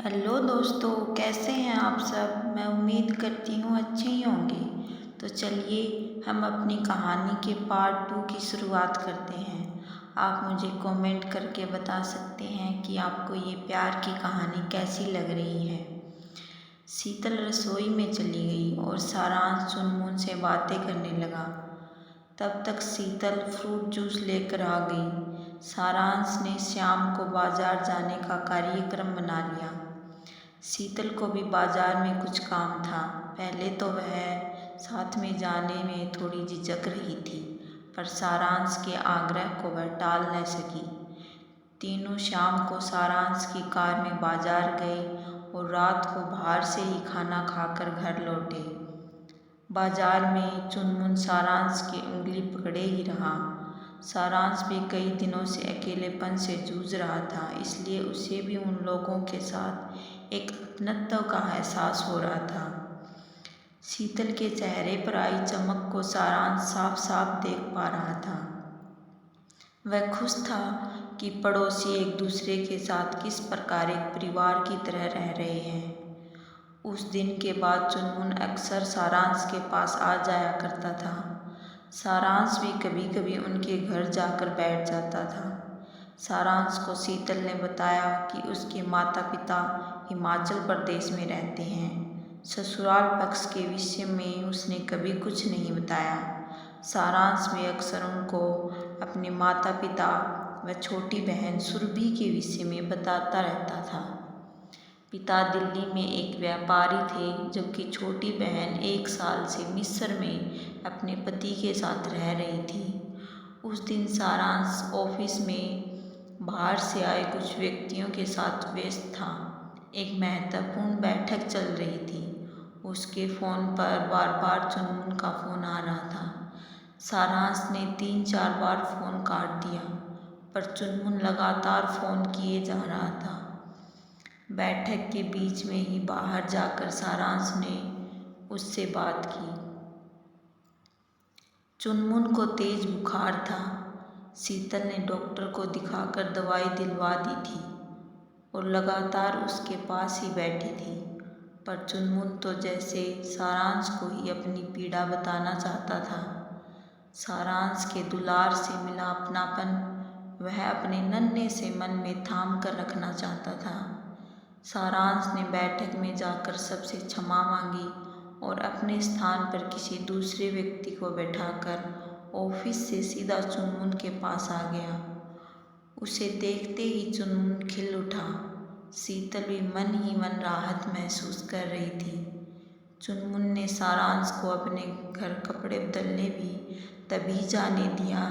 Hello दोस्तों, कैसे हैं आप सब। मैं उम्मीद करती हूँ अच्छे ही होंगे। तो चलिए हम अपनी कहानी के पार्ट 2 की शुरुआत करते हैं। आप मुझे कमेंट करके बता सकते हैं कि आपको ये प्यार की कहानी कैसी लग रही है। शीतल रसोई में चली गई और सारांश चुनमुन से बातें करने लगा। तब तक शीतल फ्रूट जूस लेकर आ गई। सारांश ने शाम को बाजार जाने का कार्यक्रम बना लिया। शीतल को भी बाजार में कुछ काम था। पहले तो वह साथ में जाने में थोड़ी झिझक रही थी, पर सारांश के आग्रह को वह टाल न सकी। तीनों शाम को सारांश की कार में बाजार गए और रात को बाहर से ही खाना खाकर घर लौटे। बाजार में चुनमुन सारांश की उंगली पकड़े ही रहा। सारांश भी कई दिनों से अकेलेपन से जूझ रहा था, इसलिए उसे भी उन लोगों के साथ एक अपनत्व का एहसास हो रहा था। शीतल के चेहरे पर आई चमक को सारांश साफ साफ देख पा रहा था। वह खुश था कि पड़ोसी एक दूसरे के साथ किस प्रकार एक परिवार की तरह रह रहे हैं। उस दिन के बाद चुनमुन अक्सर सारांश के पास आ जाया करता था। सारांश भी कभी कभी उनके घर जाकर बैठ जाता था। सारांश को शीतल ने बताया कि उसके माता पिता हिमाचल प्रदेश में रहते हैं। ससुराल पक्ष के विषय में उसने कभी कुछ नहीं बताया। सारांश भी अक्सर उनको अपने माता पिता व छोटी बहन सुरभि के विषय में बताता रहता था। पिता दिल्ली में एक व्यापारी थे, जबकि छोटी बहन 1 साल से मिस्र में अपने पति के साथ रह रही थी। उस दिन सारांश ऑफिस में बाहर से आए कुछ व्यक्तियों के साथ व्यस्त था। एक महत्वपूर्ण बैठक चल रही थी। उसके फ़ोन पर बार बार चुनमुन का फ़ोन आ रहा था। सारांश ने 3-4 बार फ़ोन काट दिया, पर चुनमुन लगातार फ़ोन किए जा रहा था। बैठक के बीच में ही बाहर जाकर सारांश ने उससे बात की। चुनमुन को तेज बुखार था। शीतल ने डॉक्टर को दिखाकर दवाई दिलवा दी थी और लगातार उसके पास ही बैठी थी, पर चुनमुन तो जैसे सारांश को ही अपनी पीड़ा बताना चाहता था। सारांश के दुलार से मिला अपनापन वह अपने नन्हे से मन में थाम कर रखना चाहता था। सारांश ने बैठक में जाकर सबसे क्षमा मांगी और अपने स्थान पर किसी दूसरे व्यक्ति को बैठाकर ऑफिस से सीधा चुनमुन के पास आ गया। उसे देखते ही चुनमुन खिल उठा। शीतल भी मन ही मन राहत महसूस कर रही थी। चुनमुन ने सारांश को अपने घर कपड़े बदलने भी तभी जाने दिया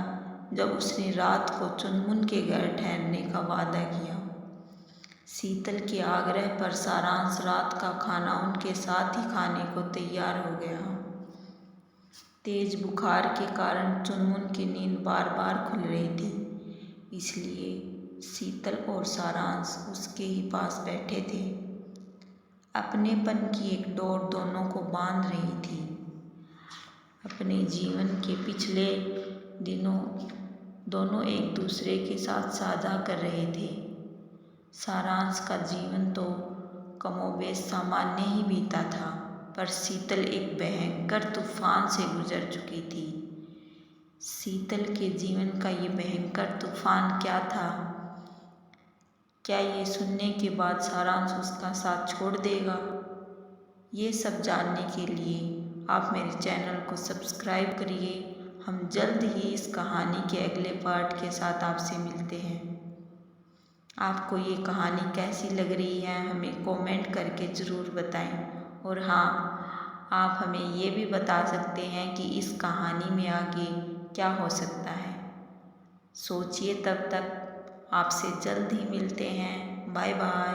जब उसने रात को चुनमुन के घर ठहरने का वादा किया। शीतल के आग्रह पर सारांश रात का खाना उनके साथ ही खाने को तैयार हो गया। तेज बुखार के कारण चुनमुन की नींद बार बार खुल रही थी, इसलिए शीतल और सारांश उसके ही पास बैठे थे। अपनेपन की एक डोर दोनों को बांध रही थी। अपने जीवन के पिछले दिनों दोनों एक दूसरे के साथ साझा कर रहे थे। सारांश का जीवन तो कमोबेश सामान्य ही बीता था, पर शीतल एक भयंकर तूफान से गुजर चुकी थी। शीतल के जीवन का ये भयंकर तूफान क्या था? क्या ये सुनने के बाद सारांश उसका साथ छोड़ देगा? ये सब जानने के लिए आप मेरे चैनल को सब्सक्राइब करिए। हम जल्द ही इस कहानी के अगले पार्ट के साथ आपसे मिलते हैं। आपको ये कहानी कैसी लग रही है हमें कमेंट करके ज़रूर बताएं। और हाँ, आप हमें ये भी बता सकते हैं कि इस कहानी में आगे क्या हो सकता है। सोचिए। तब तक आपसे जल्द ही मिलते हैं। Bye bye.